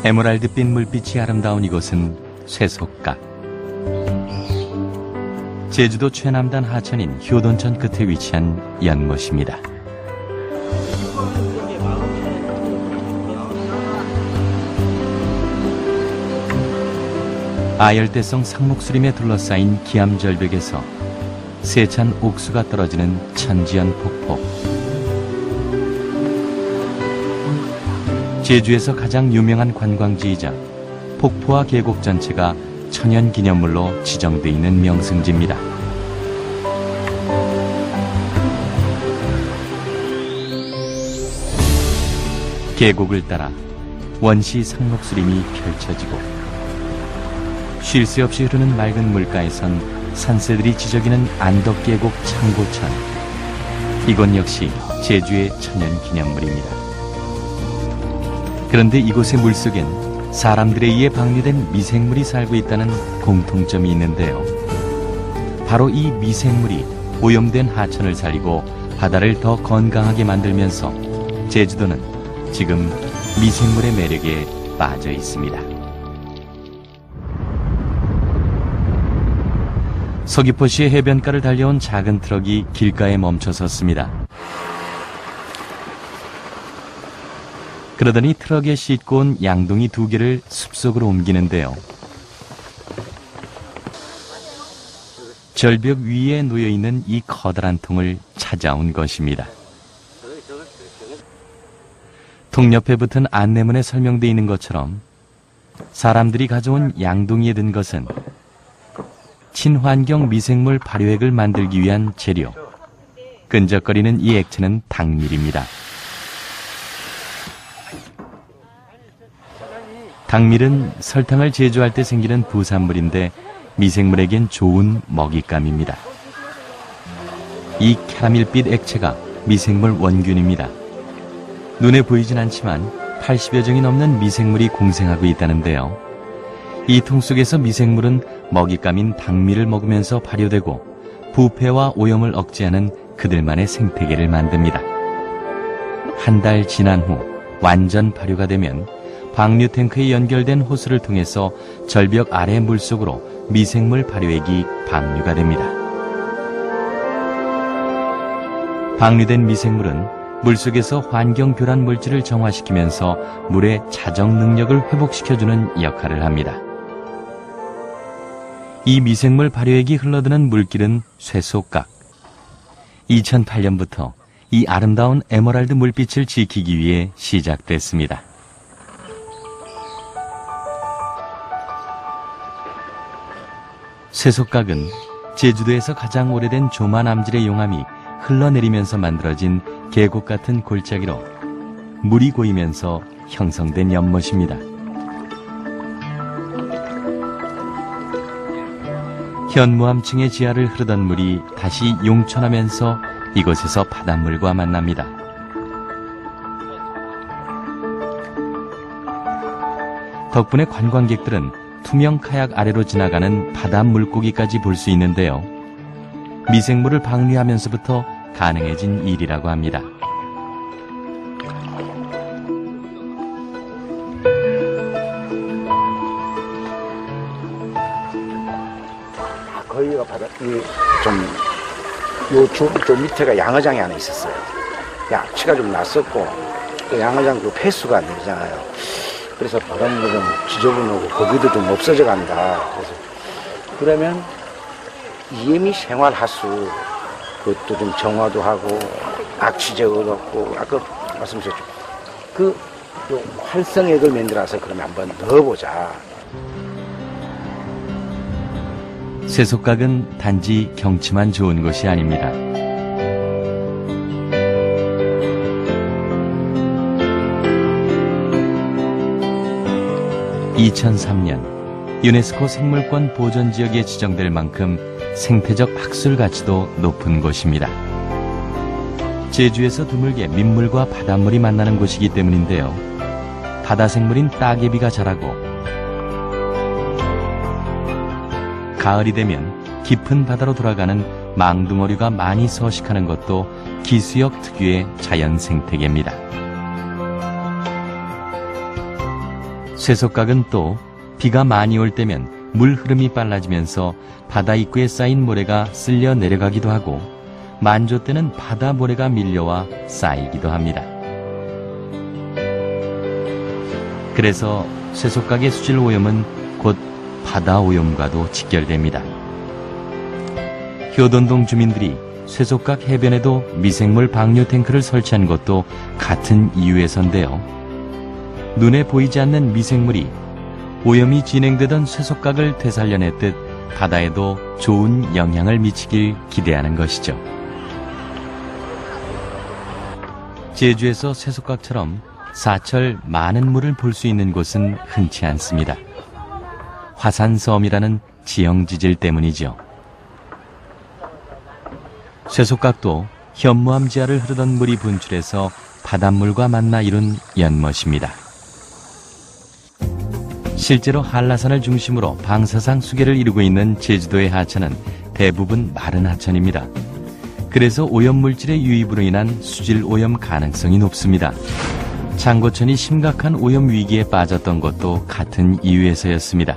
에메랄드빛 물빛이 아름다운 이곳은 쇠속각. 제주도 최남단 하천인 효돈천 끝에 위치한 연못입니다. 아열대성 상목수림에 둘러싸인 기암절벽에서 세찬 옥수가 떨어지는 천지연 폭포. 제주에서 가장 유명한 관광지이자 폭포와 계곡 전체가 천연기념물로 지정돼 있는 명승지입니다. 계곡을 따라 원시 상록수림이 펼쳐지고 쉴 새 없이 흐르는 맑은 물가에선 산새들이 지저귀는 안덕계곡 창고천. 이곳 역시 제주의 천연기념물입니다. 그런데 이곳의 물속엔 사람들에 의해 방류된 미생물이 살고 있다는 공통점이 있는데요. 바로 이 미생물이 오염된 하천을 살리고 바다를 더 건강하게 만들면서 제주도는 지금 미생물의 매력에 빠져 있습니다. 서귀포시의 해변가를 달려온 작은 트럭이 길가에 멈춰 섰습니다. 그러더니 트럭에 싣고 온 양동이 2개를 숲속으로 옮기는데요. 절벽 위에 놓여있는 이 커다란 통을 찾아온 것입니다. 통 옆에 붙은 안내문에 설명되어 있는 것처럼 사람들이 가져온 양동이에 든 것은 친환경 미생물 발효액을 만들기 위한 재료. 끈적거리는 이 액체는 당밀입니다. 당밀은 설탕을 제조할 때 생기는 부산물인데 미생물에겐 좋은 먹잇감입니다. 이 캐러밀빛 액체가 미생물 원균입니다. 눈에 보이진 않지만 80여 종이 넘는 미생물이 공생하고 있다는데요. 이 통 속에서 미생물은 먹잇감인 당밀을 먹으면서 발효되고 부패와 오염을 억제하는 그들만의 생태계를 만듭니다. 한 달 지난 후 완전 발효가 되면 방류 탱크에 연결된 호스를 통해서 절벽 아래 물속으로 미생물 발효액이 방류가 됩니다. 방류된 미생물은 물속에서 환경 교란 물질을 정화시키면서 물의 자정 능력을 회복시켜주는 역할을 합니다. 이 미생물 발효액이 흘러드는 물길은 쇠속각. 2008년부터 이 아름다운 에메랄드 물빛을 지키기 위해 시작됐습니다. 쇠속각은 제주도에서 가장 오래된 조만암질의 용암이 흘러내리면서 만들어진 계곡 같은 골짜기로 물이 고이면서 형성된 연못입니다. 현무암층의 지하를 흐르던 물이 다시 용천하면서 이곳에서 바닷물과 만납니다. 덕분에 관광객들은 투명 카약 아래로 지나가는 바다 물고기까지 볼 수 있는데요. 미생물을 방류하면서부터 가능해진 일이라고 합니다. 거기가 바다, 저 밑에가 양어장이 하나 있었어요. 약치가 좀 났었고, 그 양어장 그 폐수가 안 되잖아요. 그래서 바닷물도 좀 지저분하고 고기도 좀 없어져 간다. 그러면 이해미 생활하수, 그것도 좀 정화도 하고, 악취 제거도 하고, 아까 말씀하셨죠. 그 활성액을 만들어서 그러면 한번 넣어보자. 쇠속각은 단지 경치만 좋은 곳이 아닙니다. (2003년) 유네스코 생물권 보존지역에 지정될 만큼 생태적 학술 가치도 높은 곳입니다. 제주에서 드물게 민물과 바닷물이 만나는 곳이기 때문인데요. 바다 생물인 따개비가 자라고 가을이 되면 깊은 바다로 돌아가는 망둥어류가 많이 서식하는 것도 기수역 특유의 자연 생태계입니다. 쇠속각은 또 비가 많이 올 때면 물 흐름이 빨라지면서 바다 입구에 쌓인 모래가 쓸려 내려가기도 하고 만조 때는 바다 모래가 밀려와 쌓이기도 합니다. 그래서 쇠속각의 수질 오염은 곧 바다 오염과도 직결됩니다. 효돈동 주민들이 쇠속각 해변에도 미생물 방류 탱크를 설치한 것도 같은 이유에서인데요. 눈에 보이지 않는 미생물이 오염이 진행되던 쇠속각을 되살려냈듯 바다에도 좋은 영향을 미치길 기대하는 것이죠. 제주에서 쇠속각처럼 사철 많은 물을 볼 수 있는 곳은 흔치 않습니다. 화산섬이라는 지형 지질 때문이죠. 쇠속각도 현무암 지하를 흐르던 물이 분출해서 바닷물과 만나 이룬 연못입니다. 실제로 한라산을 중심으로 방사상 수계를 이루고 있는 제주도의 하천은 대부분 마른 하천입니다. 그래서 오염물질의 유입으로 인한 수질 오염 가능성이 높습니다. 장고천이 심각한 오염 위기에 빠졌던 것도 같은 이유에서였습니다.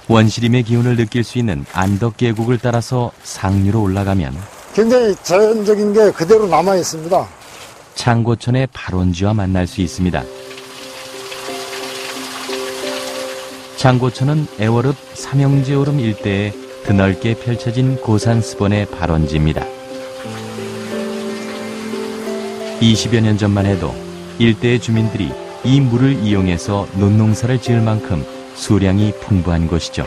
원시림의 기운을 느낄 수 있는 안덕 계곡을 따라서 상류로 올라가면 굉장히 자연적인 게 그대로 남아 있습니다. 장고천의 발원지와 만날 수 있습니다. 장고천은 애월읍 삼형제오름 일대에 드넓게 펼쳐진 고산스본의 발원지입니다. 20여 년 전만 해도 일대의 주민들이 이 물을 이용해서 논농사를 지을 만큼 수량이 풍부한 곳이죠.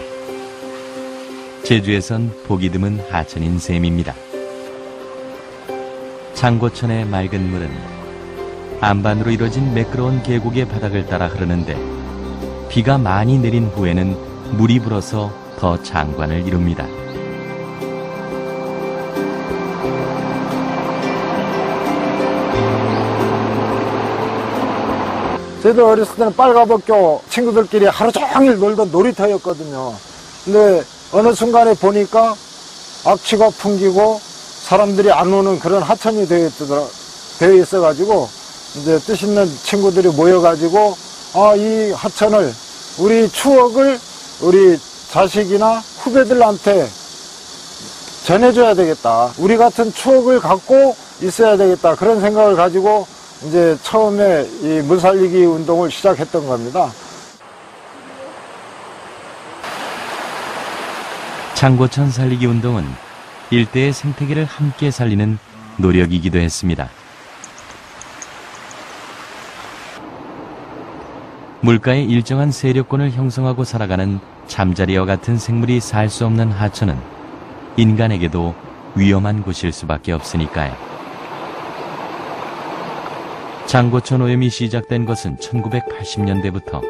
제주에선 보기 드문 하천인 셈입니다. 장고천의 맑은 물은 안반으로 이뤄진 매끄러운 계곡의 바닥을 따라 흐르는데 비가 많이 내린 후에는 물이 불어서 더 장관을 이룹니다. 저희도 어렸을 때는 빨가벗겨 친구들끼리 하루 종일 놀던 놀이터였거든요. 근데 어느 순간에 보니까 악취가 풍기고 사람들이 안 오는 그런 하천이 되어 있어가지고 이제 뜻있는 친구들이 모여가지고 이 하천을 우리 추억을 우리 자식이나 후배들한테 전해줘야 되겠다. 우리 같은 추억을 갖고 있어야 되겠다. 그런 생각을 가지고 이제 처음에 이 물살리기 운동을 시작했던 겁니다. 장고천 살리기 운동은 일대의 생태계를 함께 살리는 노력이기도 했습니다. 물가에 일정한 세력권을 형성하고 살아가는 잠자리와 같은 생물이 살 수 없는 하천은 인간에게도 위험한 곳일 수밖에 없으니까요. 장고천 오염이 시작된 것은 1980년대부터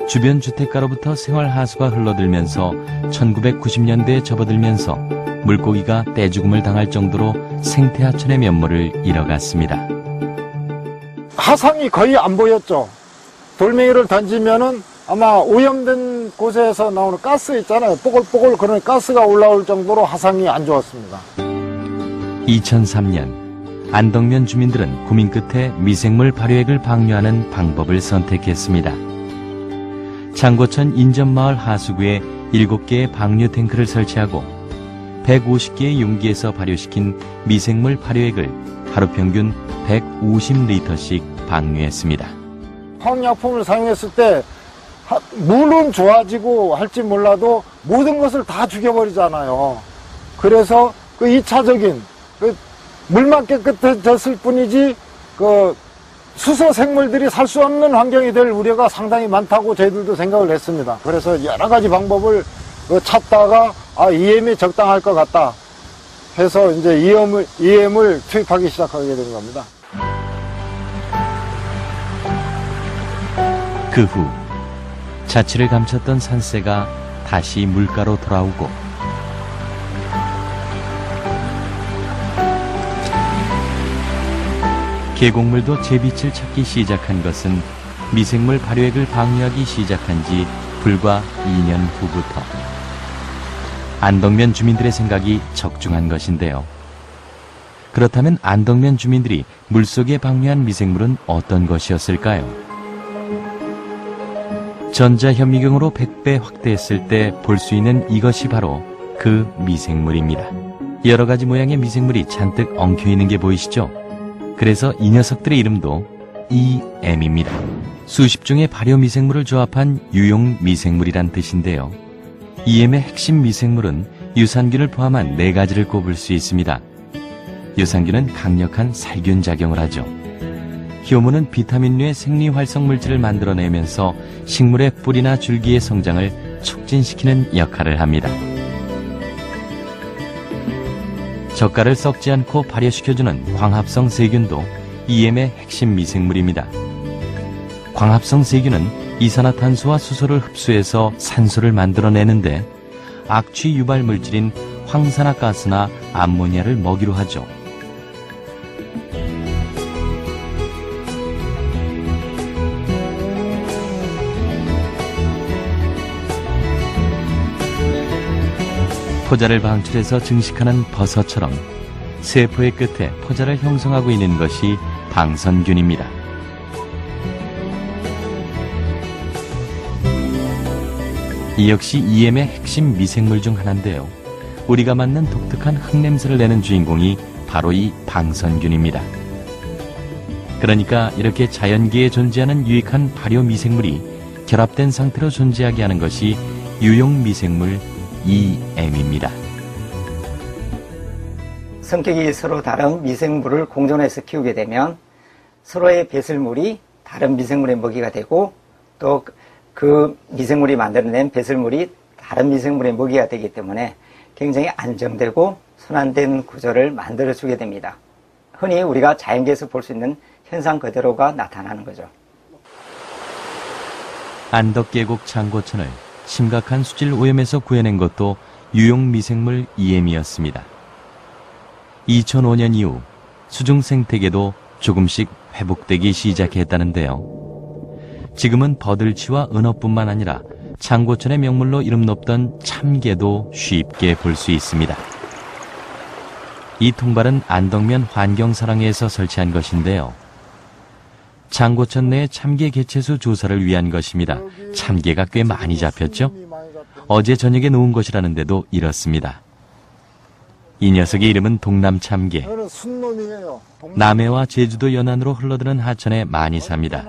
주변 주택가로부터 생활하수가 흘러들면서 1990년대에 접어들면서 물고기가 떼죽음을 당할 정도로 생태하천의 면모를 잃어갔습니다. 하상이 거의 안 보였죠. 돌멩이를 던지면은 아마 오염된 곳에서 나오는 가스 있잖아요. 뽀글뽀글 그런 가스가 올라올 정도로 하상이 안 좋았습니다. 2003년 안덕면 주민들은 고민 끝에 미생물 발효액을 방류하는 방법을 선택했습니다. 장고천 인접마을 하수구에 7개의 방류 탱크를 설치하고 150개의 용기에서 발효시킨 미생물 발효액을 하루 평균 150리터씩 방류했습니다. 화학약품을 사용했을 때 물은 좋아지고 할지 몰라도 모든 것을 다 죽여버리잖아요. 그래서 그 2차적인 물만 깨끗해졌을 뿐이지 수소 생물들이 살 수 없는 환경이 될 우려가 상당히 많다고 저희들도 생각을 했습니다. 그래서 여러 가지 방법을 찾다가 EM이 적당할 것 같다 해서 이제 EM을 투입하기 시작하게 된 겁니다. 그 후 자취를 감췄던 산세가 다시 물가로 돌아오고 계곡물도 제빛을 찾기 시작한 것은 미생물 발효액을 방류하기 시작한 지 불과 2년 후부터. 안덕면 주민들의 생각이 적중한 것인데요. 그렇다면 안덕면 주민들이 물속에 방류한 미생물은 어떤 것이었을까요? 전자현미경으로 100배 확대했을 때 볼 수 있는 이것이 바로 그 미생물입니다. 여러 가지 모양의 미생물이 잔뜩 엉켜있는 게 보이시죠? 그래서 이 녀석들의 이름도 EM입니다. 수십 종의 발효 미생물을 조합한 유용 미생물이란 뜻인데요. EM의 핵심 미생물은 유산균을 포함한 4가지를 꼽을 수 있습니다. 유산균은 강력한 살균 작용을 하죠. 효모는 비타민류의 생리활성 물질을 만들어내면서 식물의 뿌리나 줄기의 성장을 촉진시키는 역할을 합니다. 젓갈을 썩지 않고 발효시켜주는 광합성 세균도 EM의 핵심 미생물입니다. 광합성 세균은 이산화탄소와 수소를 흡수해서 산소를 만들어내는데 악취 유발 물질인 황산화가스나 암모니아를 먹이로 하죠. 포자를 방출해서 증식하는 버섯처럼 세포의 끝에 포자를 형성하고 있는 것이 방선균입니다. 이 역시 EM의 핵심 미생물 중 하나인데요. 우리가 맡는 독특한 흙냄새를 내는 주인공이 바로 이 방선균입니다. 그러니까 이렇게 자연계에 존재하는 유익한 발효 미생물이 결합된 상태로 존재하게 하는 것이 유용 미생물 EM입니다. 성격이 서로 다른 미생물을 공존해서 키우게 되면 서로의 배설물이 다른 미생물의 먹이가 되고 또 그 미생물이 만들어낸 배설물이 다른 미생물의 먹이가 되기 때문에 굉장히 안정되고 순환된 구조를 만들어주게 됩니다. 흔히 우리가 자연계에서 볼 수 있는 현상 그대로가 나타나는 거죠. 안덕계곡 창고천을 심각한 수질 오염에서 구해낸 것도 유용 미생물 EM이었습니다. 2005년 이후 수중 생태계도 조금씩 회복되기 시작했다는데요. 지금은 버들치와 은어뿐만 아니라 창고천의 명물로 이름 높던 참게도 쉽게 볼 수 있습니다. 이 통발은 안덕면 환경사랑회에서 설치한 것인데요. 창고천 내 참게 개체수 조사를 위한 것입니다. 참게가 꽤 많이 잡혔죠? 어제 저녁에 놓은 것이라는데도 이렇습니다. 이 녀석의 이름은 동남참게. 남해와 제주도 연안으로 흘러드는 하천에 많이 삽니다.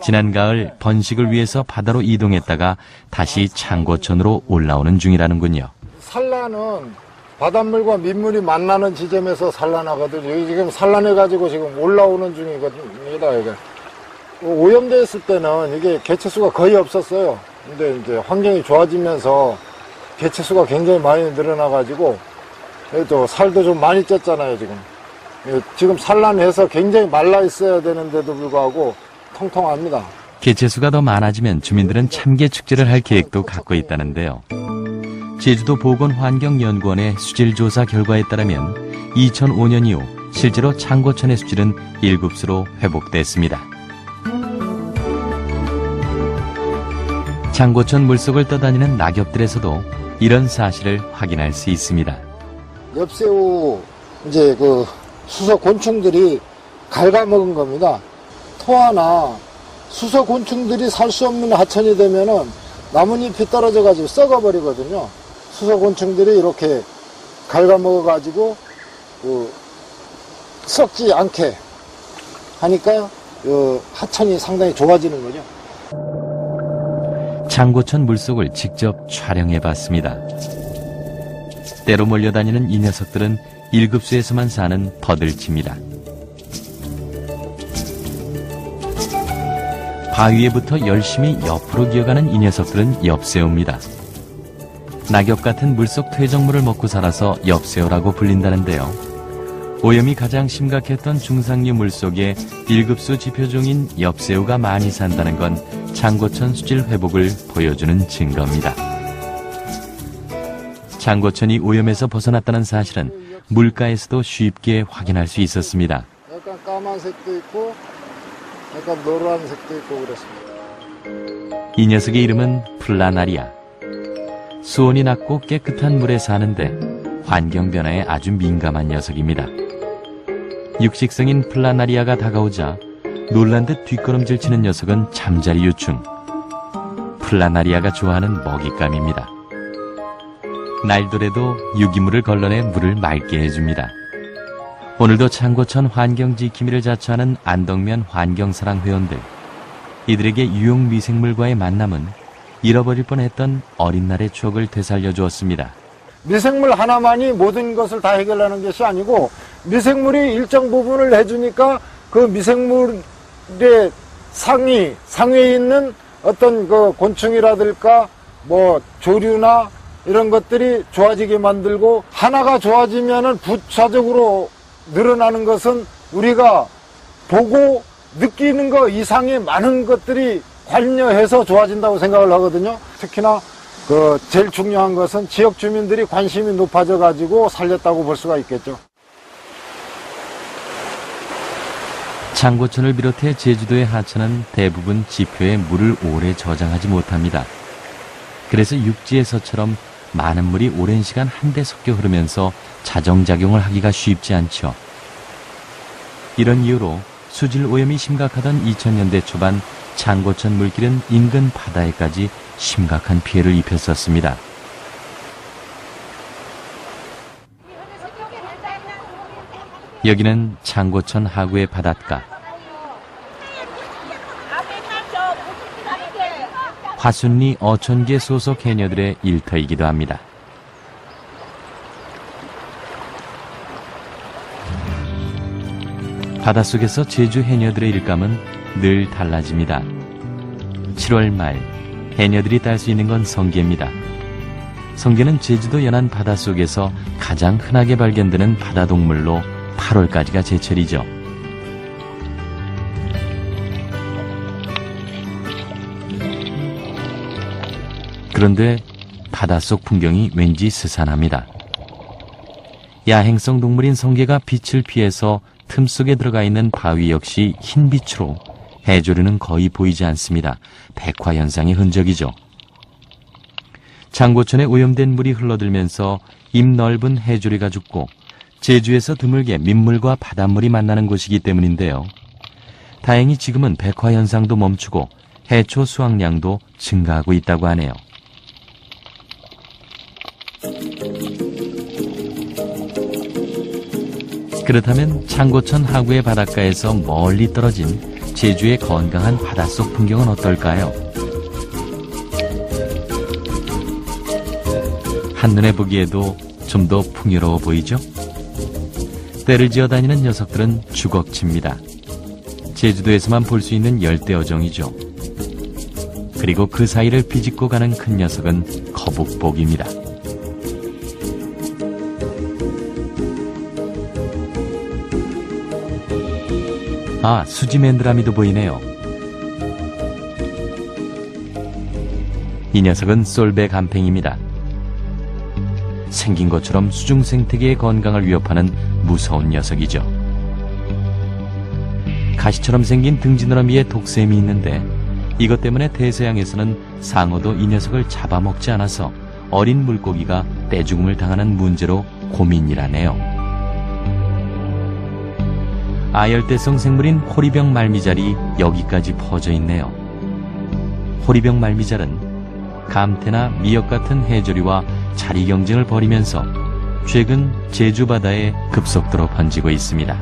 지난 가을 번식을 위해서 바다로 이동했다가 다시 창고천으로 올라오는 중이라는군요. 산란은 바닷물과 민물이 만나는 지점에서 산란하거든요. 지금 산란해가지고 지금 올라오는 중이거든요. 이게 오염되어 있을 때는 이게 개체수가 거의 없었어요. 근데 이제 환경이 좋아지면서 개체수가 굉장히 많이 늘어나가지고 또 살도 좀 많이 쪘잖아요. 지금 산란해서 굉장히 말라 있어야 되는데도 불구하고 통통합니다. 개체수가 더 많아지면 주민들은 참게 축제를 할 계획도 갖고 있다는데요. 제주도 보건환경연구원의 수질조사 결과에 따르면 2005년 이후 실제로 창고천의 수질은 1급수로 회복됐습니다. 창고천 물속을 떠다니는 낙엽들에서도 이런 사실을 확인할 수 있습니다. 엽새우 이제 그 수소 곤충들이 갉아먹은 겁니다. 토하나 수소 곤충들이 살 수 없는 하천이 되면은 나뭇잎이 떨어져가지고 썩어버리거든요. 수소 곤충들이 이렇게 갉아먹어가지고 썩지 않게 하니까 하천이 상당히 좋아지는 거죠. 창고천 물속을 직접 촬영해봤습니다. 때로 몰려다니는 이 녀석들은 1급수에서만 사는 버들치입니다. 바위에부터 열심히 옆으로 기어가는 이 녀석들은 엽새우입니다. 낙엽 같은 물속 퇴적물을 먹고 살아서 엽새우라고 불린다는데요. 오염이 가장 심각했던 중상류 물속에 1급수 지표종인 엽새우가 많이 산다는 건 창고천 수질 회복을 보여주는 증거입니다. 창고천이 오염에서 벗어났다는 사실은 물가에서도 쉽게 확인할 수 있었습니다. 약간 까만색도 있고 약간 노란색도 있고 그렇습니다. 이 녀석의 이름은 플라나리아. 수온이 낮고 깨끗한 물에 사는데 환경 변화에 아주 민감한 녀석입니다. 육식성인 플라나리아가 다가오자 놀란 듯 뒷걸음질 치는 녀석은 잠자리 유충. 플라나리아가 좋아하는 먹잇감입니다. 날돌에도 유기물을 걸러내 물을 맑게 해줍니다. 오늘도 창고천 환경지킴이를 자처하는 안덕면 환경사랑 회원들. 이들에게 유용 미생물과의 만남은 잃어버릴 뻔했던 어린 날의 추억을 되살려 주었습니다. 미생물 하나만이 모든 것을 다 해결하는 것이 아니고 미생물이 일정 부분을 해주니까 그 미생물의 상위에 있는 어떤 그 곤충이라든가 뭐 조류나 이런 것들이 좋아지게 만들고, 하나가 좋아지면은 부차적으로 늘어나는 것은 우리가 보고 느끼는 것 이상의 많은 것들이 관여해서 좋아진다고 생각을 하거든요. 특히나 그 제일 중요한 것은 지역 주민들이 관심이 높아져 가지고 살렸다고 볼 수가 있겠죠. 창고천을 비롯해 제주도의 하천은 대부분 지표에 물을 오래 저장하지 못합니다. 그래서 육지에서처럼 많은 물이 오랜 시간 한데 섞여 흐르면서 자정작용을 하기가 쉽지 않죠. 이런 이유로 수질 오염이 심각하던 2000년대 초반 창고천 물길은 인근 바다에까지 심각한 피해를 입혔었습니다. 여기는 창고천 하구의 바닷가. 화순리 어촌계 소속 해녀들의 일터이기도 합니다. 바닷속에서 제주 해녀들의 일감은 늘 달라집니다. 7월 말 해녀들이 딸 수 있는 건 성게입니다. 성게는 제주도 연안 바닷속에서 가장 흔하게 발견되는 바다동물로 8월까지가 제철이죠. 그런데 바닷속 풍경이 왠지 스산합니다. 야행성 동물인 성게가 빛을 피해서 틈 속에 들어가 있는 바위 역시 흰빛으로 해조류는 거의 보이지 않습니다. 백화현상의 흔적이죠. 창고천에 오염된 물이 흘러들면서 입 넓은 해조류가 죽고 제주에서 드물게 민물과 바닷물이 만나는 곳이기 때문인데요. 다행히 지금은 백화현상도 멈추고 해초 수확량도 증가하고 있다고 하네요. 그렇다면 창고천 하구의 바닷가에서 멀리 떨어진 제주의 건강한 바닷속 풍경은 어떨까요? 한눈에 보기에도 좀 더 풍요로워 보이죠? 떼를 지어 다니는 녀석들은 주걱치입니다. 제주도에서만 볼 수 있는 열대어종이죠. 그리고 그 사이를 비집고 가는 큰 녀석은 거북복입니다. 아, 수지맨드라미도 보이네요. 이 녀석은 솔배 감팽입니다. 생긴 것처럼 수중 생태계의 건강을 위협하는 무서운 녀석이죠. 가시처럼 생긴 등지느러미에 독샘이 있는데 이것 때문에 대서양에서는 상어도 이 녀석을 잡아먹지 않아서 어린 물고기가 떼죽음을 당하는 문제로 고민이라네요. 아열대성 생물인 호리병 말미잘이 여기까지 퍼져 있네요. 호리병 말미잘은 감태나 미역 같은 해조류와 자리 경쟁을 벌이면서 최근 제주 바다에 급속도로 번지고 있습니다.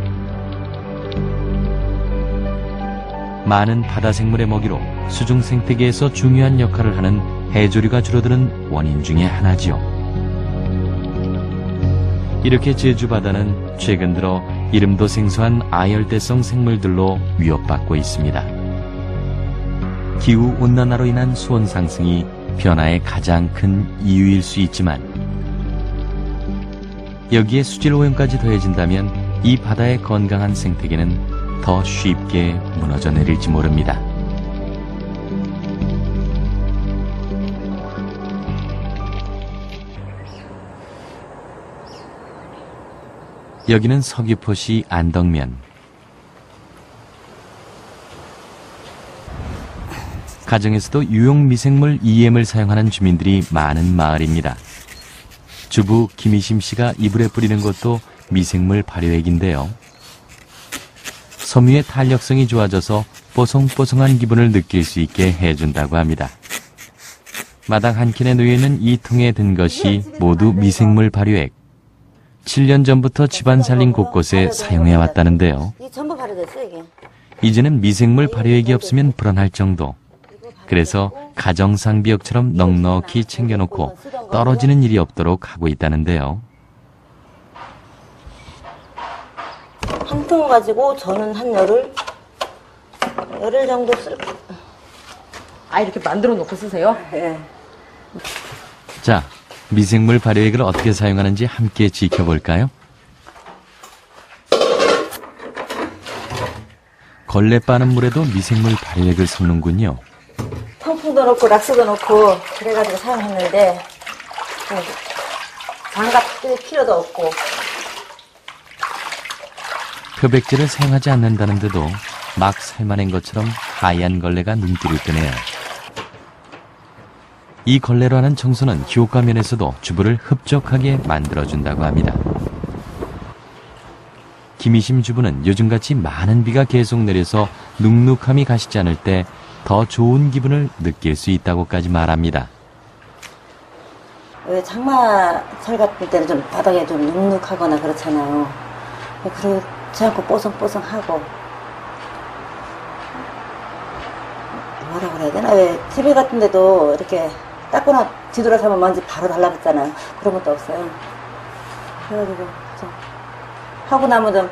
많은 바다 생물의 먹이로 수중 생태계에서 중요한 역할을 하는 해조류가 줄어드는 원인 중에 하나지요. 이렇게 제주 바다는 최근 들어 이름도 생소한 아열대성 생물들로 위협받고 있습니다. 기후 온난화로 인한 수온 상승이 변화의 가장 큰 이유일 수 있지만 여기에 수질 오염까지 더해진다면 이 바다의 건강한 생태계는 더 쉽게 무너져 내릴지 모릅니다. 여기는 서귀포시 안덕면. 가정에서도 유용 미생물 EM을 사용하는 주민들이 많은 마을입니다. 주부 김희심 씨가 이불에 뿌리는 것도 미생물 발효액인데요. 섬유의 탄력성이 좋아져서 뽀송뽀송한 기분을 느낄 수 있게 해준다고 합니다. 마당 한 켠에 놓여있는 이 통에 든 것이 모두 미생물 발효액. 7년 전부터 집안 살림 곳곳에 사용해왔다는데요. 이게 전부 발효됐어, 이게. 이제는 미생물 발효액이 없으면 불안할 정도. 그래서 가정상비역처럼 넉넉히 챙겨놓고 떨어지는 일이 없도록 하고 있다는데요. 한 통 가지고 저는 한 열흘 정도 쓸. 아, 이렇게 만들어 놓고 쓰세요? 예. 자, 미생물 발효액을 어떻게 사용하는지 함께 지켜볼까요? 걸레 빠는 물에도 미생물 발효액을 섞는군요. 통풍도 넣고 락스도 넣고 그래가지고 사용했는데 장갑 낄 필요도 없고. 표백제를 사용하지 않는다는데도 막 삶아낸 것처럼 하얀 걸레가 눈길을 끄네요. 이 걸레로 하는 청소는 효과 면에서도 주부를 흡족하게 만들어준다고 합니다. 김희심 주부는 요즘같이 많은 비가 계속 내려서 눅눅함이 가시지 않을 때 더 좋은 기분을 느낄 수 있다고까지 말합니다. 왜 장마철 같은 때는 좀 바닥에 좀 눅눅하거나 그렇잖아요. 그렇지 않고 뽀송뽀송하고. 뭐라 그래야 되나? 왜 TV 같은 데도 이렇게 닦거나 뒤돌아서면 먼지 바로 달라붙잖아요. 그런 것도 없어요. 그래가지고 좀 하고 나면 좀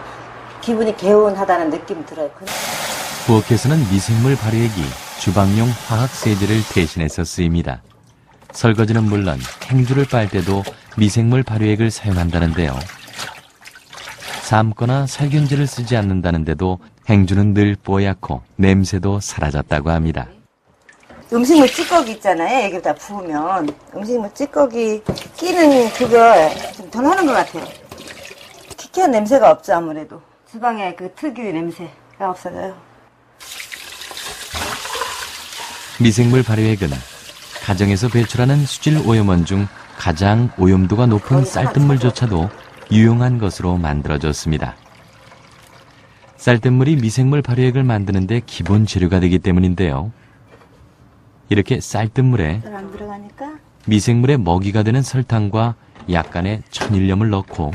기분이 개운하다는 느낌이 들어요. 부엌에서는 미생물 발효액이 주방용 화학세제를 대신해서 쓰입니다. 설거지는 물론 행주를 빨 때도 미생물 발효액을 사용한다는데요. 삶거나 살균제를 쓰지 않는다는데도 행주는 늘 뽀얗고 냄새도 사라졌다고 합니다. 음식물 찌꺼기 있잖아요. 여기다 부으면 음식물 찌꺼기 끼는 그거 좀 덜 하는 것 같아요. 키키한 냄새가 없죠. 아무래도 주방에 그 특유의 냄새가 없어져요. 미생물 발효액은 가정에서 배출하는 수질 오염원 중 가장 오염도가 높은 쌀뜨물조차도 유용한 것으로 만들어졌습니다. 쌀뜨물이 미생물 발효액을 만드는데 기본 재료가 되기 때문인데요. 이렇게 쌀뜨물에 안 들어가니까 미생물의 먹이가 되는 설탕과 약간의 천일염을 넣고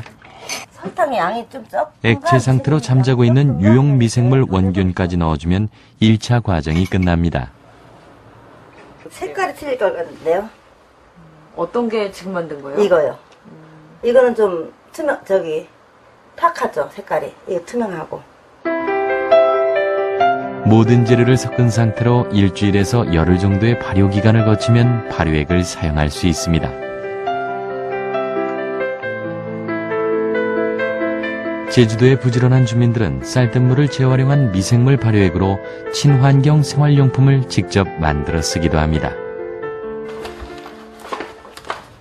설탕의 양이 좀 적. 액체 상태로 잠자고 있는 유용 미생물 원균까지 넣어주면 1차 과정이 끝납니다. 색깔이 틀릴 것 같은데요? 어떤 게 지금 만든 거예요? 이거요. 이거는 좀 탁하죠, 색깔이. 이거 투명하고. 모든 재료를 섞은 상태로 일주일에서 열흘 정도의 발효 기간을 거치면 발효액을 사용할 수 있습니다. 제주도의 부지런한 주민들은 쌀뜨물을 재활용한 미생물 발효액으로 친환경 생활용품을 직접 만들어 쓰기도 합니다.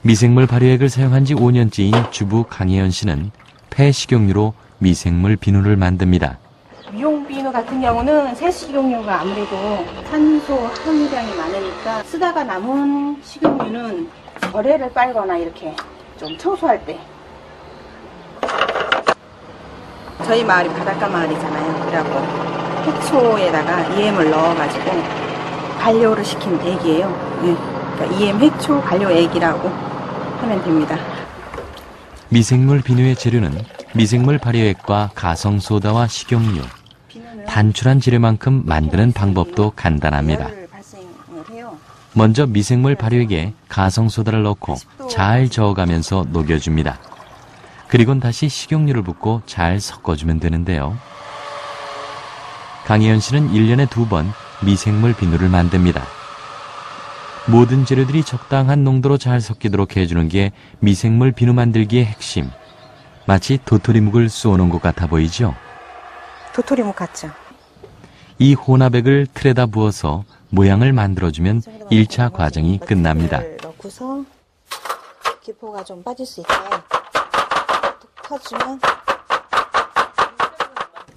미생물 발효액을 사용한 지 5년째인 주부 강혜연 씨는 폐식용유로 미생물 비누를 만듭니다. 미용 비누 같은 경우는 새 식용유가 아무래도 탄소 함유량이 많으니까 쓰다가 남은 식용유는 거래를 빨거나 이렇게 좀 청소할 때. 저희 마을이 바닷가 마을이잖아요. 그래갖고 해초에다가 EM을 넣어가지고 발효를 시킨 액이에요. 네. 그러니까 EM 해초 발효액이라고 하면 됩니다. 미생물 비누의 재료는 미생물 발효액과 가성소다와 식용유, 단출한 재료만큼 만드는 방법도 간단합니다. 먼저 미생물 발효액에 가성소다를 넣고 잘 저어가면서 녹여줍니다. 그리곤 다시 식용유를 붓고 잘 섞어주면 되는데요. 강혜연 씨는 1년에 2번 미생물 비누를 만듭니다. 모든 재료들이 적당한 농도로 잘 섞이도록 해주는 게 미생물 비누 만들기의 핵심. 마치 도토리묵을 쏘는 것 같아 보이죠? 도토리묵 같죠? 이 혼합액을 틀에다 부어서 모양을 만들어주면 1차 과정이 끝납니다. 넣고서 기포가 좀 빠질 수 있게 터주면.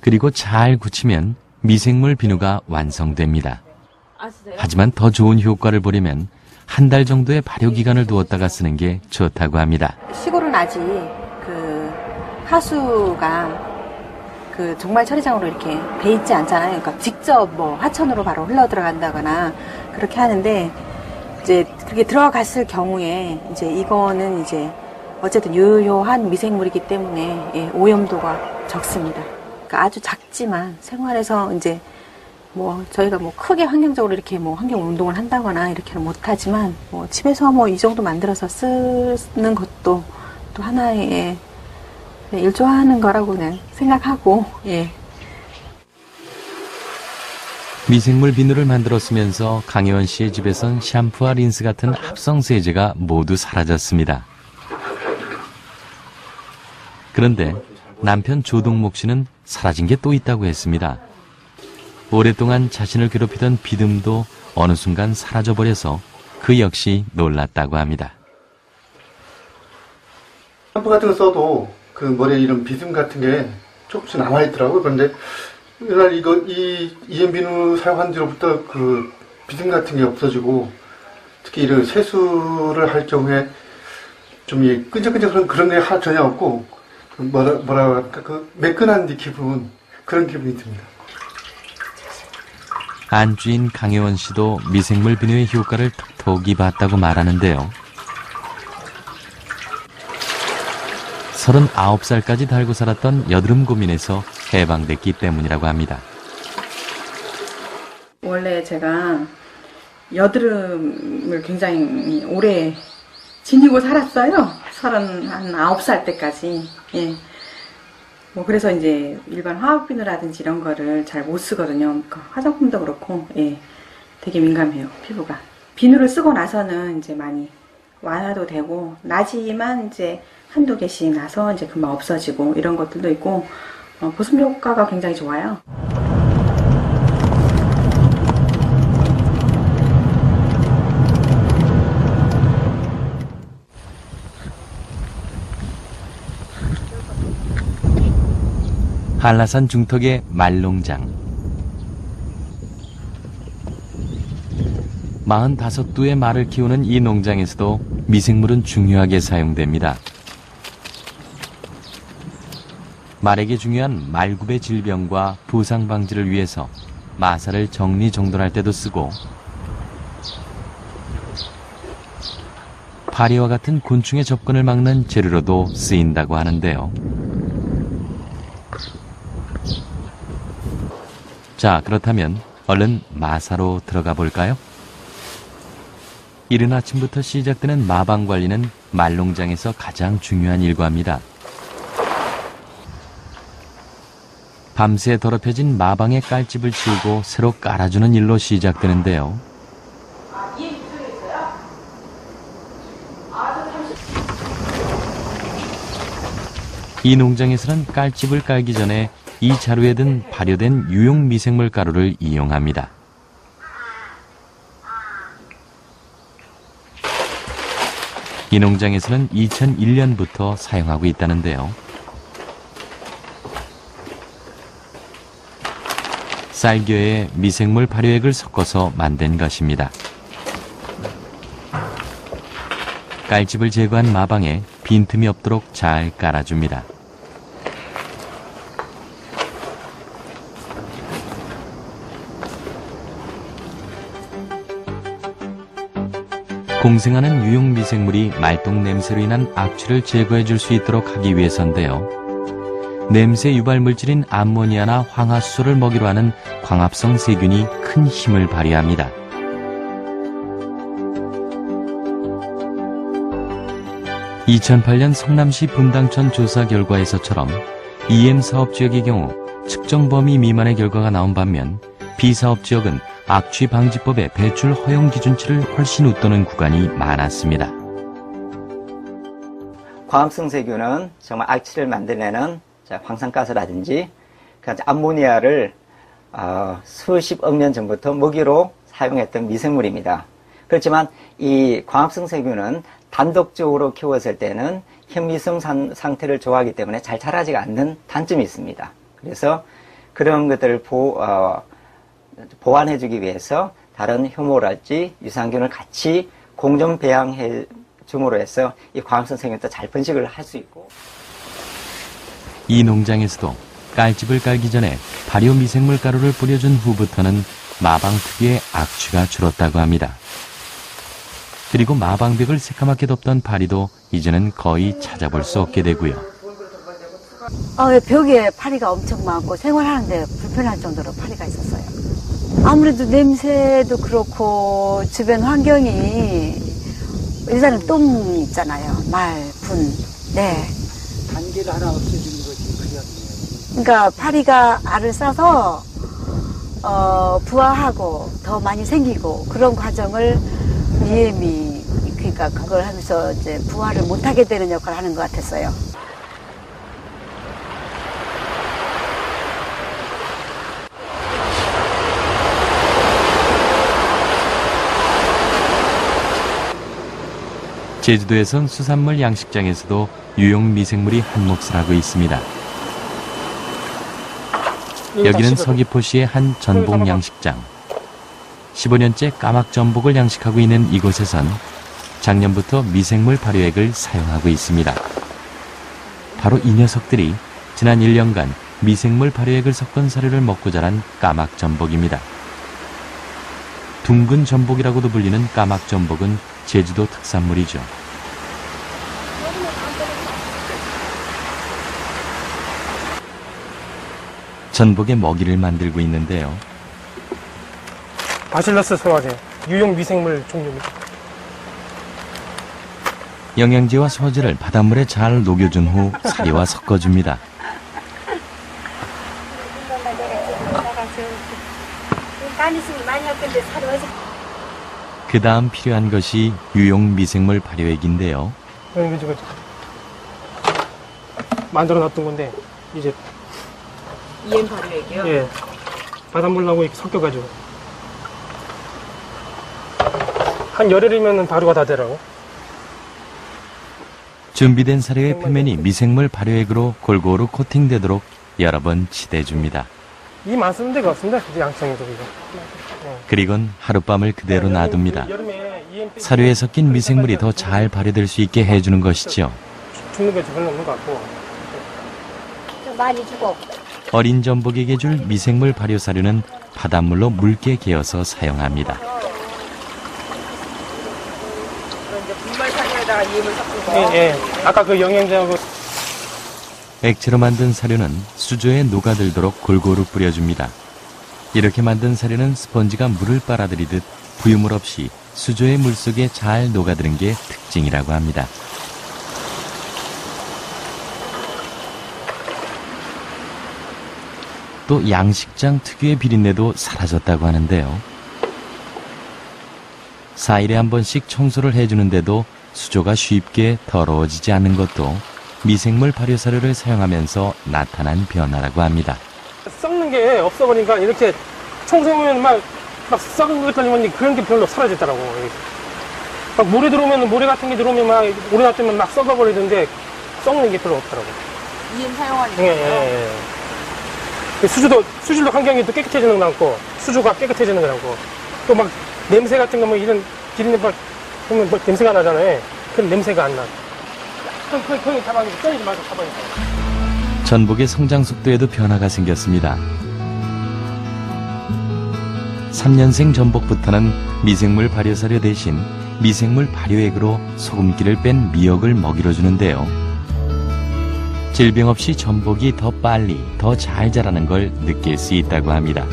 그리고 잘 굳히면 미생물 비누가 완성됩니다. 하지만 더 좋은 효과를 보려면 한 달 정도의 발효 기간을 두었다가 쓰는 게 좋다고 합니다. 시골은 아직 하수가 그 종말 처리장으로 이렇게 돼 있지 않잖아요. 그러니까 직접 뭐 하천으로 바로 흘러 들어간다거나 그렇게 하는데 이제 그렇게 들어갔을 경우에 이제 이거는 이제 어쨌든 유효한 미생물이기 때문에 예, 오염도가 적습니다. 그러니까 아주 작지만 생활에서 이제 뭐 저희가 뭐 크게 환경적으로 이렇게 뭐 환경 운동을 한다거나 이렇게는 못하지만 뭐 집에서 뭐 이 정도 만들어서 쓰는 것도 또 하나의 일조하는 거라고는 생각하고 예. 미생물 비누를 만들어 쓰면서 강혜원 씨의 집에선 샴푸와 린스 같은 합성 세제가 모두 사라졌습니다. 그런데 남편 조동목 씨는 사라진 게 또 있다고 했습니다. 오랫동안 자신을 괴롭히던 비듬도 어느 순간 사라져버려서 그 역시 놀랐다고 합니다. 샴푸 같은 거 써도 그 머리에 이런 비듬 같은 게 조금씩 남아있더라고요. 그런데 이날 이 EM 비누 사용한 뒤로부터 그 비듬 같은 게 없어지고 특히 이런 세수를 할 경우에 좀 이 끈적끈적한 그런 게 전혀 없고 뭐라 할까 그 매끈한 기분 그런 기분이 듭니다. 안주인 강혜원 씨도 미생물 비누의 효과를 톡톡히 봤다고 말하는데요. 39살까지 달고 살았던 여드름 고민에서 해방됐기 때문이라고 합니다. 원래 제가 여드름을 굉장히 오래 지니고 살았어요. 39살 때까지. 예. 뭐 그래서 이제 일반 화학비누라든지 이런 거를 잘 못 쓰거든요. 그러니까 화장품도 그렇고 예. 되게 민감해요. 피부가. 비누를 쓰고 나서는 이제 많이 완화도 되고 나지만 이제 한두 개씩 나서 이제 금방 없어지고 이런 것들도 있고 보습 효과가 굉장히 좋아요. 한라산 중턱의 말농장. 45두의 말을 키우는 이 농장에서도 미생물은 중요하게 사용됩니다. 말에게 중요한 말굽의 질병과 부상 방지를 위해서 마사를 정리정돈할 때도 쓰고 파리와 같은 곤충의 접근을 막는 재료로도 쓰인다고 하는데요. 자, 그렇다면 얼른 마사로 들어가 볼까요? 이른 아침부터 시작되는 마방 관리는 말농장에서 가장 중요한 일과입니다. 밤새 더럽혀진 마방의 깔집을 치우고 새로 깔아주는 일로 시작되는데요. 이 농장에서는 깔집을 깔기 전에 이 자루에 든 발효된 유용 미생물 가루를 이용합니다. 이 농장에서는 2001년부터 사용하고 있다는데요. 쌀겨에 미생물 발효액을 섞어서 만든 것입니다. 깔집을 제거한 마방에 빈틈이 없도록 잘 깔아줍니다. 공생하는 유용 미생물이 말똥 냄새로 인한 악취를 제거해 줄 수 있도록 하기 위해서인데요. 냄새 유발 물질인 암모니아나 황화수소를 먹이로 하는 광합성 세균이 큰 힘을 발휘합니다. (2008년) 성남시 분당천 조사 결과에서처럼 EM 사업지역의 경우 측정 범위 미만의 결과가 나온 반면 비사업지역은 악취방지법의 배출 허용 기준치를 훨씬 웃도는 구간이 많았습니다. 광합성 세균은 정말 악취를 만들어내는 황산가스라든지 암모니아를 수십억 년 전부터 먹이로 사용했던 미생물입니다. 그렇지만 이 광합성 세균은 단독적으로 키웠을 때는 현미성 상태를 좋아하기 때문에 잘 자라지가 않는 단점이 있습니다. 그래서 그런 것들을 보완해주기 위해서 다른 효모랄지 유산균을 같이 공존 배양해 줌으로 해서 이 광합성 세균도 잘 번식을 할 수 있고. 이 농장에서도 깔집을 깔기 전에 발효 미생물 가루를 뿌려준 후부터는 마방 특유의 악취가 줄었다고 합니다. 그리고 마방벽을 새까맣게 덮던 파리도 이제는 거의 찾아볼 수 없게 되고요. 벽에 파리가 엄청 많고 생활하는데 불편할 정도로 파리가 있었어요. 아무래도 냄새도 그렇고 주변 환경이 일단은 똥 있잖아요. 말, 분. 네. 단계를 하나 없애주는 거지. 그러니까 파리가 알을 싸서 부화하고 더 많이 생기고 그런 과정을 EM이 그러니까 그걸 하면서 이제 부화를 못하게 되는 역할을 하는 것 같았어요. 제주도에선 수산물 양식장에서도 유용 미생물이 한 몫을 하고 있습니다. 여기는 서귀포시의 한 전복 양식장. 15년째 까막 전복을 양식하고 있는 이곳에선 작년부터 미생물 발효액을 사용하고 있습니다. 바로 이 녀석들이 지난 1년간 미생물 발효액을 섞은 사료를 먹고 자란 까막 전복입니다. 둥근 전복이라고도 불리는 까막 전복은 제주도 특산물이죠. 전복의 먹이를 만들고 있는데요. 바실러스 소화제, 유용 미생물 종류입니다. 영양제와 소화제를 바닷물에 잘 녹여준 후 사료와 섞어줍니다. 그 다음 필요한 것이 유용 미생물 발효액인데요. 만들어 놨던 건데 이제 EM 발효액이요? 예, 바닷물하고 이렇게 섞여가지고 한 열흘이면 발효가 다 되라고. 준비된 사료의 표면이 미생물 발효액으로 골고루 코팅되도록 여러 번 칠해줍니다. 이 안 쓰는 데가 없습니다. 이제 양청에도 이거. 그리곤 하룻밤을 그대로 놔둡니다. 사료에 섞인 미생물이 더 잘 발효될 수 있게 해주는 것이죠. 죽는 게 별로 없는 것 같고. 좀 많이 주고. 어린 전복에게 줄 미생물 발효 사료는 바닷물로 묽게 개어서 사용합니다. 이제 분말 사료에다가 EM을 섞은 거. 예, 예. 아까 그 영양제하고 액체로 만든 사료는 수조에 녹아들도록 골고루 뿌려줍니다. 이렇게 만든 사료는 스펀지가 물을 빨아들이듯 부유물 없이 수조의 물속에 잘 녹아드는 게 특징이라고 합니다. 또 양식장 특유의 비린내도 사라졌다고 하는데요. 4일에 한 번씩 청소를 해주는데도 수조가 쉽게 더러워지지 않는 것도 미생물 발효 사료를 사용하면서 나타난 변화라고 합니다. 썩는 게 없어버리니까 이렇게 청소하면 막 썩은 것 같더니 그런 게 별로 사라졌더라고. 막 모래 들어오면, 모래 같은 게 들어오면 막 오래 놔두면 막 썩어버리던데 썩는 게 별로 없더라고. EM 사용하니까. 예, 예. 수질도 환경이 또 깨끗해지는 거 같고, 수조가 깨끗해지는 거 같고, 또 막 냄새 같은 거 뭐 이런 비린내 보면 뭐 냄새가 나잖아요. 그런 냄새가 안 나. 거기 가만히 꺼내지 말고 가만히 있어. 전복의 성장 속도에도 변화가 생겼습니다. 3년생 전복부터는 미생물 발효사료 대신 미생물 발효액으로 소금기를 뺀 미역을 먹이로 주는데요. 질병 없이 전복이 더 빨리, 더 잘 자라는 걸 느낄 수 있다고 합니다.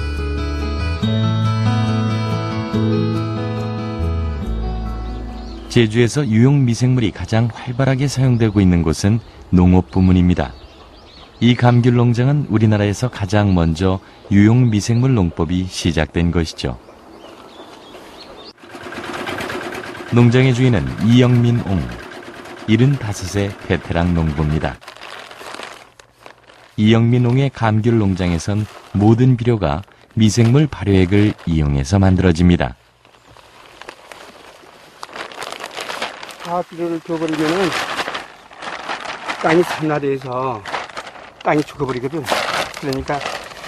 제주에서 유용 미생물이 가장 활발하게 사용되고 있는 곳은 농업 부문입니다. 이 감귤 농장은 우리나라에서 가장 먼저 유용 미생물 농법이 시작된 것이죠. 농장의 주인은 이영민 옹, 75세 베테랑 농부입니다. 이영민 옹의 감귤 농장에선 모든 비료가 미생물 발효액을 이용해서 만들어집니다. 화학비료를 줘버리면은 땅이 산나대에서 땅이 죽어버리거든. 그러니까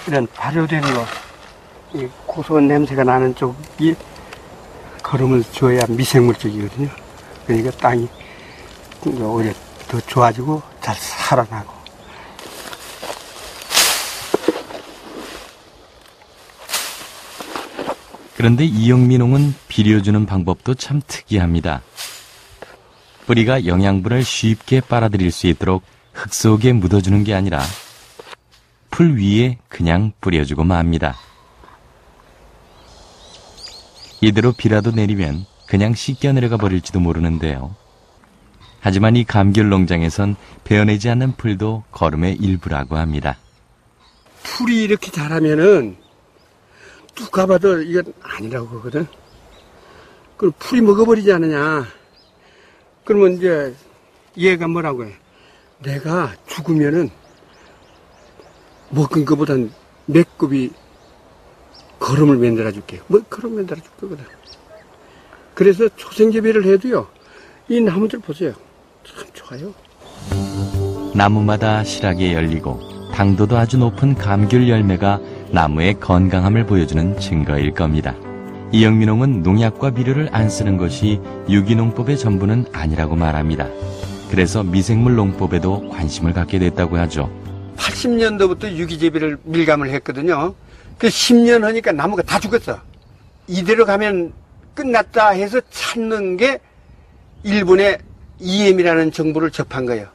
이런 발효된 거, 이 고소한 냄새가 나는 쪽이 거름을 줘야 미생물 쪽이거든요. 그러니까 땅이 오히려 더 좋아지고 잘 살아나고. 그런데 이영민홍은 비료주는 방법도 참 특이합니다. 뿌리가 영양분을 쉽게 빨아들일 수 있도록 흙 속에 묻어주는 게 아니라 풀 위에 그냥 뿌려주고 맙니다. 이대로 비라도 내리면 그냥 씻겨 내려가 버릴지도 모르는데요. 하지만 이 감귤 농장에선 베어내지 않는 풀도 걸음의 일부라고 합니다. 풀이 이렇게 자라면은 누가 봐도 이건 아니라고 그러거든. 그럼 풀이 먹어버리지 않느냐. 그러면 이제 얘가 뭐라고 해. 내가 죽으면은 먹은 것보단 몇 급이 걸음을 만들어줄게. 뭐 걸음 만들어줄 거거든. 그래서 초생재배를 해도요. 이 나무들 보세요. 참 좋아요. 나무마다 실하게 열리고 당도도 아주 높은 감귤 열매가 나무의 건강함을 보여주는 증거일 겁니다. 이영민홍은 농약과 비료를 안 쓰는 것이 유기농법의 전부는 아니라고 말합니다. 그래서 미생물 농법에도 관심을 갖게 됐다고 하죠. 80년도부터 유기재배를 밀감을 했거든요. 그 10년 하니까 나무가 다 죽었어. 이대로 가면 끝났다 해서 찾는 게 일본의 EM이라는 정보를 접한 거예요.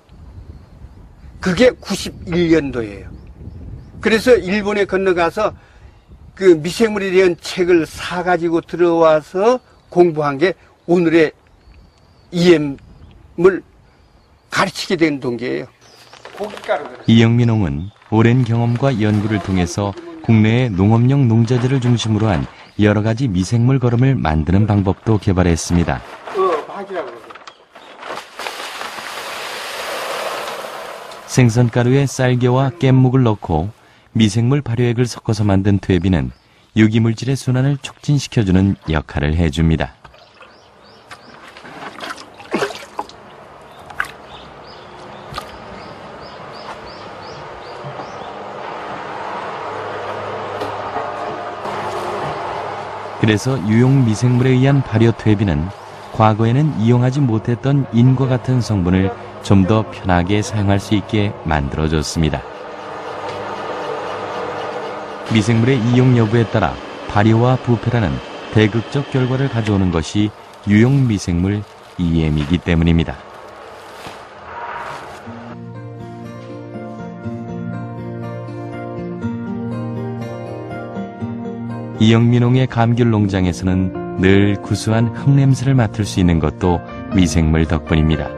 그게 91년도예요. 그래서 일본에 건너가서 그 미생물에 대한 책을 사가지고 들어와서 공부한 게 오늘의 EM을 가르치게 된 동기예요. 이영민홍은 오랜 경험과 연구를 통해서 국내의 농업용 농자재를 중심으로 한 여러 가지 미생물 거름을 만드는 방법도 개발했습니다. 생선가루에 쌀겨와 깻묵을 넣고 미생물 발효액을 섞어서 만든 퇴비는 유기물질의 순환을 촉진시켜주는 역할을 해줍니다. 그래서 유용 미생물에 의한 발효 퇴비는 과거에는 이용하지 못했던 인과 같은 성분을 좀 더 편하게 사용할 수 있게 만들어줬습니다. 미생물의 이용 여부에 따라 발효와 부패라는 대극적 결과를 가져오는 것이 유용 미생물 EM이기 때문입니다. 이영민홍의 감귤 농장에서는 늘 구수한 흙냄새를 맡을 수 있는 것도 미생물 덕분입니다.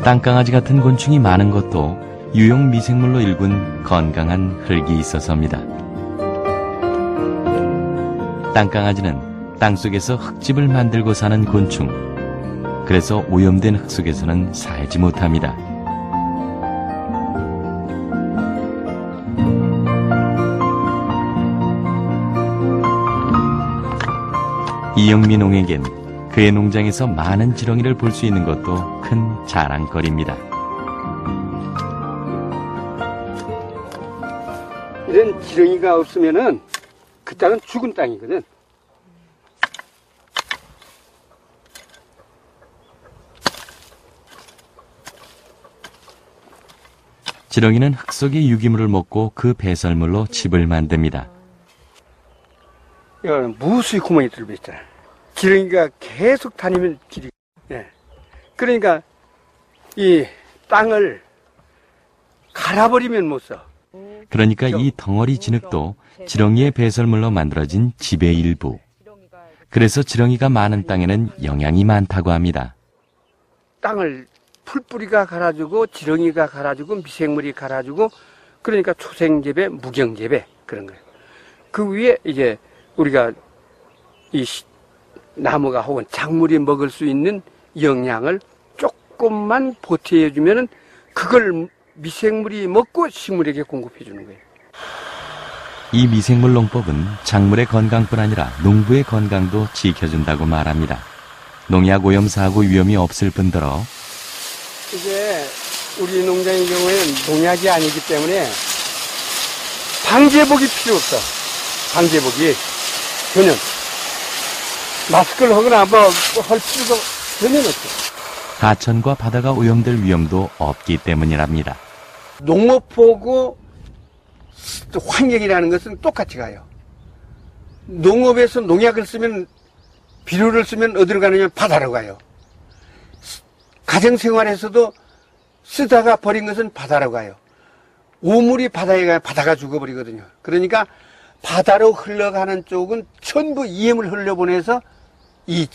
땅강아지 같은 곤충이 많은 것도 유용 미생물로 일군 건강한 흙이 있어서입니다. 땅강아지는 땅속에서 흙집을 만들고 사는 곤충. 그래서 오염된 흙 속에서는 살지 못합니다. 이영민홍에겐 그의 농장에서 많은 지렁이를 볼 수 있는 것도 큰 자랑거리입니다. 이런 지렁이가 없으면은 그 땅은 죽은 땅이거든. 지렁이는 흙 속의 유기물을 먹고 그 배설물로 집을 만듭니다. 이거는 무수히 구멍이 뚫려 있잖아. 지렁이가 계속 다니면 길이. 예. 그러니까 이 땅을 갈아버리면 못 써. 그러니까 이 덩어리 진흙도 지렁이의 배설물로 만들어진 집의 일부. 그래서 지렁이가 많은 땅에는 영양이 많다고 합니다. 땅을 풀뿌리가 갈아주고 지렁이가 갈아주고 미생물이 갈아주고 그러니까 초생재배, 무경재배 그런 거예요. 그 위에 이제 우리가 이 나무가 혹은 작물이 먹을 수 있는 영양을 조금만 보태주면은 그걸 미생물이 먹고 식물에게 공급해 주는 거예요. 이 미생물 농법은 작물의 건강뿐 아니라 농부의 건강도 지켜준다고 말합니다. 농약 오염 사고 위험이 없을 뿐더러 이게 우리 농장의 경우에는 농약이 아니기 때문에 방제복이 필요 없어. 방제복이 전혀 마스크를 하거나 뭐 할 필요도 전혀 없어. 하천과 바다가 오염될 위험도 없기 때문이랍니다. 농업하고 환경이라는 것은 똑같이 가요. 농업에서 농약을 쓰면, 비료를 쓰면 어디로 가느냐? 바다로 가요. 가정생활에서도 쓰다가 버린 것은 바다로 가요. 오물이 바다에 가야 바다가 죽어버리거든요. 그러니까 바다로 흘러가는 쪽은 전부 EM을 흘려보내서 이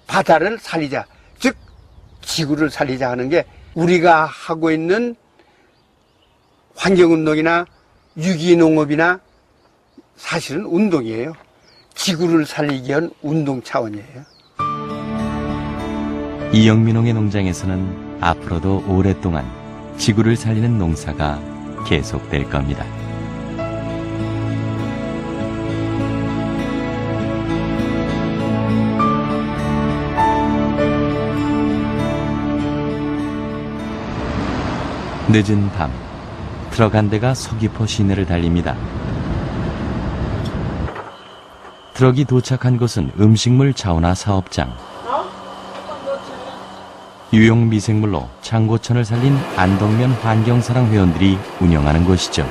바다를 살리자, 즉 지구를 살리자 하는 게 우리가 하고 있는 환경운동이나 유기농업이나 사실은 운동이에요. 지구를 살리기 위한 운동 차원이에요. 이영민홍의 농장에서는 앞으로도 오랫동안 지구를 살리는 농사가 계속될 겁니다. 늦은 밤, 트럭 한 대가 서귀포 시내를 달립니다. 트럭이 도착한 곳은 음식물 자원화 사업장. 유용 미생물로 창고천을 살린 안덕면 환경사랑 회원들이 운영하는 곳이죠.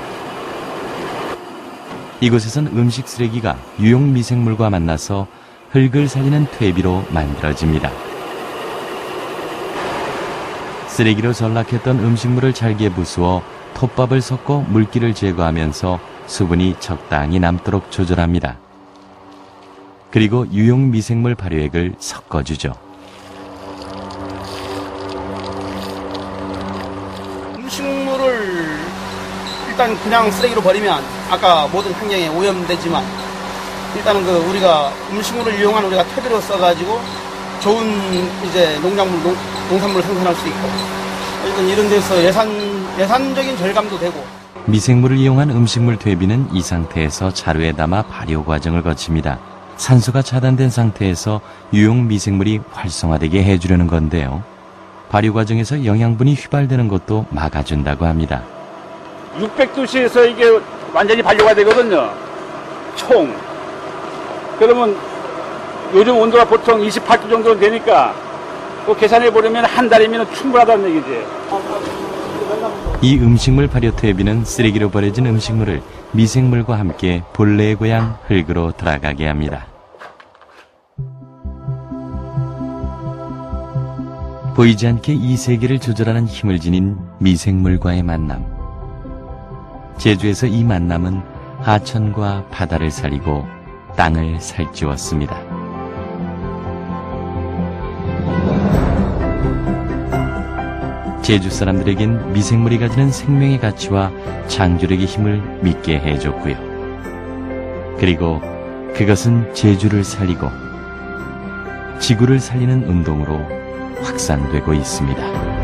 이곳에선 음식 쓰레기가 유용 미생물과 만나서 흙을 살리는 퇴비로 만들어집니다. 쓰레기로 전락했던 음식물을 잘게 부수어 톱밥을 섞어 물기를 제거하면서 수분이 적당히 남도록 조절합니다. 그리고 유용 미생물 발효액을 섞어주죠. 음식물을 일단 그냥 쓰레기로 버리면 아까 모든 환경에 오염되지만 일단은 우리가 음식물을 이용한 우리가 퇴비로 써가지고 좋은 이제 농산물을 생산할 수 있고 이런 데서 예산적인 절감도 되고. 미생물을 이용한 음식물 퇴비는 이 상태에서 자루에 담아 발효 과정을 거칩니다. 산소가 차단된 상태에서 유용 미생물이 활성화되게 해주려는 건데요. 발효 과정에서 영양분이 휘발되는 것도 막아준다고 합니다. 600도씨에서 이게 완전히 발효가 되거든요. 총. 그러면 요즘 온도가 보통 28도 정도 되니까 계산해 보려면 한 달이면 충분하다는 얘기지. 이 음식물 발효 퇴비는 쓰레기로 버려진 음식물을 미생물과 함께 본래의 고향 흙으로 돌아가게 합니다. 보이지 않게 이 세계를 조절하는 힘을 지닌 미생물과의 만남. 제주에서 이 만남은 하천과 바다를 살리고 땅을 살찌웠습니다. 제주 사람들에겐 미생물이 가지는 생명의 가치와 창조력의 힘을 믿게 해줬고요. 그리고 그것은 제주를 살리고 지구를 살리는 운동으로 확산되고 있습니다.